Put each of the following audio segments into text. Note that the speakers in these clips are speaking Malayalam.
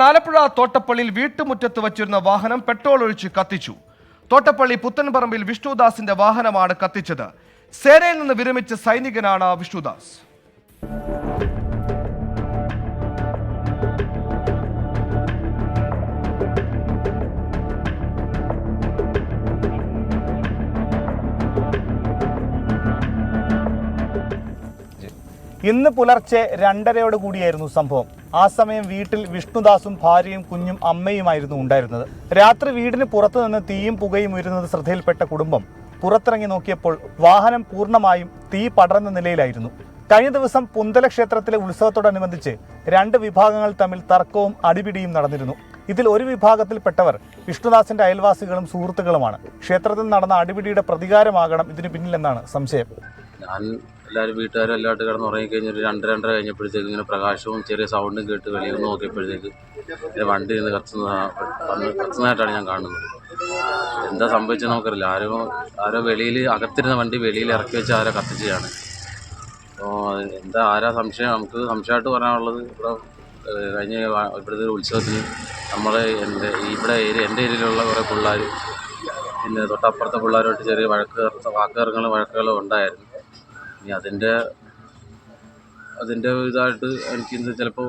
ആലപ്പുഴ തോട്ടപ്പള്ളിയിൽ വീട്ടുമുറ്റത്ത് വച്ചിരുന്ന വാഹനം പെട്രോൾ ഒഴിച്ച് കത്തിച്ചു. തോട്ടപ്പള്ളി പുത്തൻപറമ്പിൽ വിഷ്ണുദാസിന്റെ വാഹനമാണ് കത്തിച്ചത്. സേനയിൽ നിന്ന് വിരമിച്ച സൈനികനാണ് വിഷ്ണുദാസ്. ഇന്ന് പുലർച്ചെ 2:30 കൂടിയായിരുന്നു സംഭവം. ആ സമയം വീട്ടിൽ വിഷ്ണുദാസും ഭാര്യയും കുഞ്ഞും അമ്മയുമായിരുന്നു ഉണ്ടായിരുന്നത്. രാത്രി വീടിന് പുറത്തു നിന്ന് തീയും പുകയും ഉയരുന്നത് ശ്രദ്ധയിൽപ്പെട്ട കുടുംബം പുറത്തിറങ്ങി നോക്കിയപ്പോൾ വാഹനം പൂർണ്ണമായും തീ പടർന്ന നിലയിലായിരുന്നു. കഴിഞ്ഞ ദിവസം പുന്തല ക്ഷേത്രത്തിലെ ഉത്സവത്തോടനുബന്ധിച്ച് 2 വിഭാഗങ്ങൾ തമ്മിൽ തർക്കവും അടിപിടിയും നടന്നിരുന്നു. ഇതിൽ ഒരു വിഭാഗത്തിൽപ്പെട്ടവർ വിഷ്ണുദാസിന്റെ അയൽവാസികളും സുഹൃത്തുക്കളുമാണ്. ക്ഷേത്രത്തിൽ നടന്ന അടിപിടിയുടെ പ്രതികാരമാകണം ഇതിന് പിന്നിലെന്നാണ് സംശയം. എല്ലാവരും വീട്ടുകാരും എല്ലാവരും കിടന്ന് ഉറങ്ങിക്കഴിഞ്ഞ് ഒരു 2-2:30 കഴിഞ്ഞപ്പോഴത്തേക്ക് ഇങ്ങനെ പ്രകാശവും ചെറിയ സൗണ്ടും കേട്ട് വെളിയിൽ നിന്ന് നോക്കിയപ്പോഴത്തേക്ക് വണ്ടി നിന്ന് കത്തുന്നതായിട്ടാണ് ഞാൻ കാണുന്നത്. എന്താ സംഭവിച്ചത് നമുക്കറിയില്ല. ആരോ വെളിയിൽ അകത്തിരുന്ന വണ്ടി വെളിയിൽ ഇറക്കി വെച്ച് ആരോ കത്തിച്ചതാണ്. അപ്പോൾ എന്താ ആരാ സംശയം, നമുക്ക് സംശയമായിട്ട് പറയാനുള്ളത്, ഇവിടെ കഴിഞ്ഞ ഇവിടുത്തെ ഒരു ഉത്സവത്തിന് എൻ്റെ ഏരിയയിലുള്ള കുറേ പിള്ളേർ പിന്നെ തൊട്ടപ്പുറത്തെ പിള്ളേരുമായിട്ട് ചെറിയ വഴക്കുകളും ഉണ്ടായിരുന്നു. ഇനി അതിൻ്റെ ഇതായിട്ട് എനിക്ക് ചിലപ്പോൾ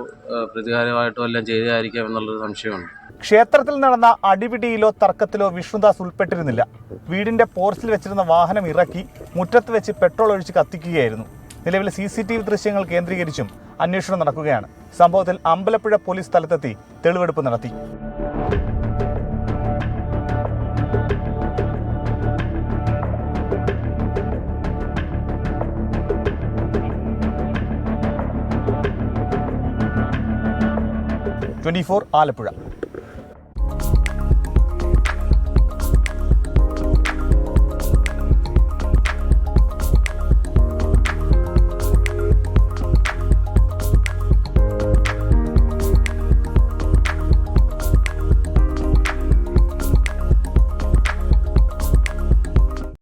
പ്രതികാരമായിട്ടും എല്ലാം ചെയ്തതായിരിക്കാം എന്നുള്ളൊരു സംശയമുണ്ട്. ക്ഷേത്രത്തിൽ നടന്ന അടിപിടിയിലോ തർക്കത്തിലോ വിഷ്ണുദാസ് ഉൾപ്പെട്ടിരുന്നില്ല. വീടിന്റെ പോർച്ചിൽ വെച്ചിരുന്ന വാഹനം ഇറക്കി മുറ്റത്ത് വെച്ച് പെട്രോൾ ഒഴിച്ച് കത്തിക്കുകയായിരുന്നു. നിലവിൽ CCTV ദൃശ്യങ്ങൾ കേന്ദ്രീകരിച്ചും അന്വേഷണം നടക്കുകയാണ്. സംഭവത്തിൽ അമ്പലപ്പുഴ പോലീസ് സ്ഥലത്തെത്തി തെളിവെടുപ്പ് നടത്തി. ആലപ്പുഴ.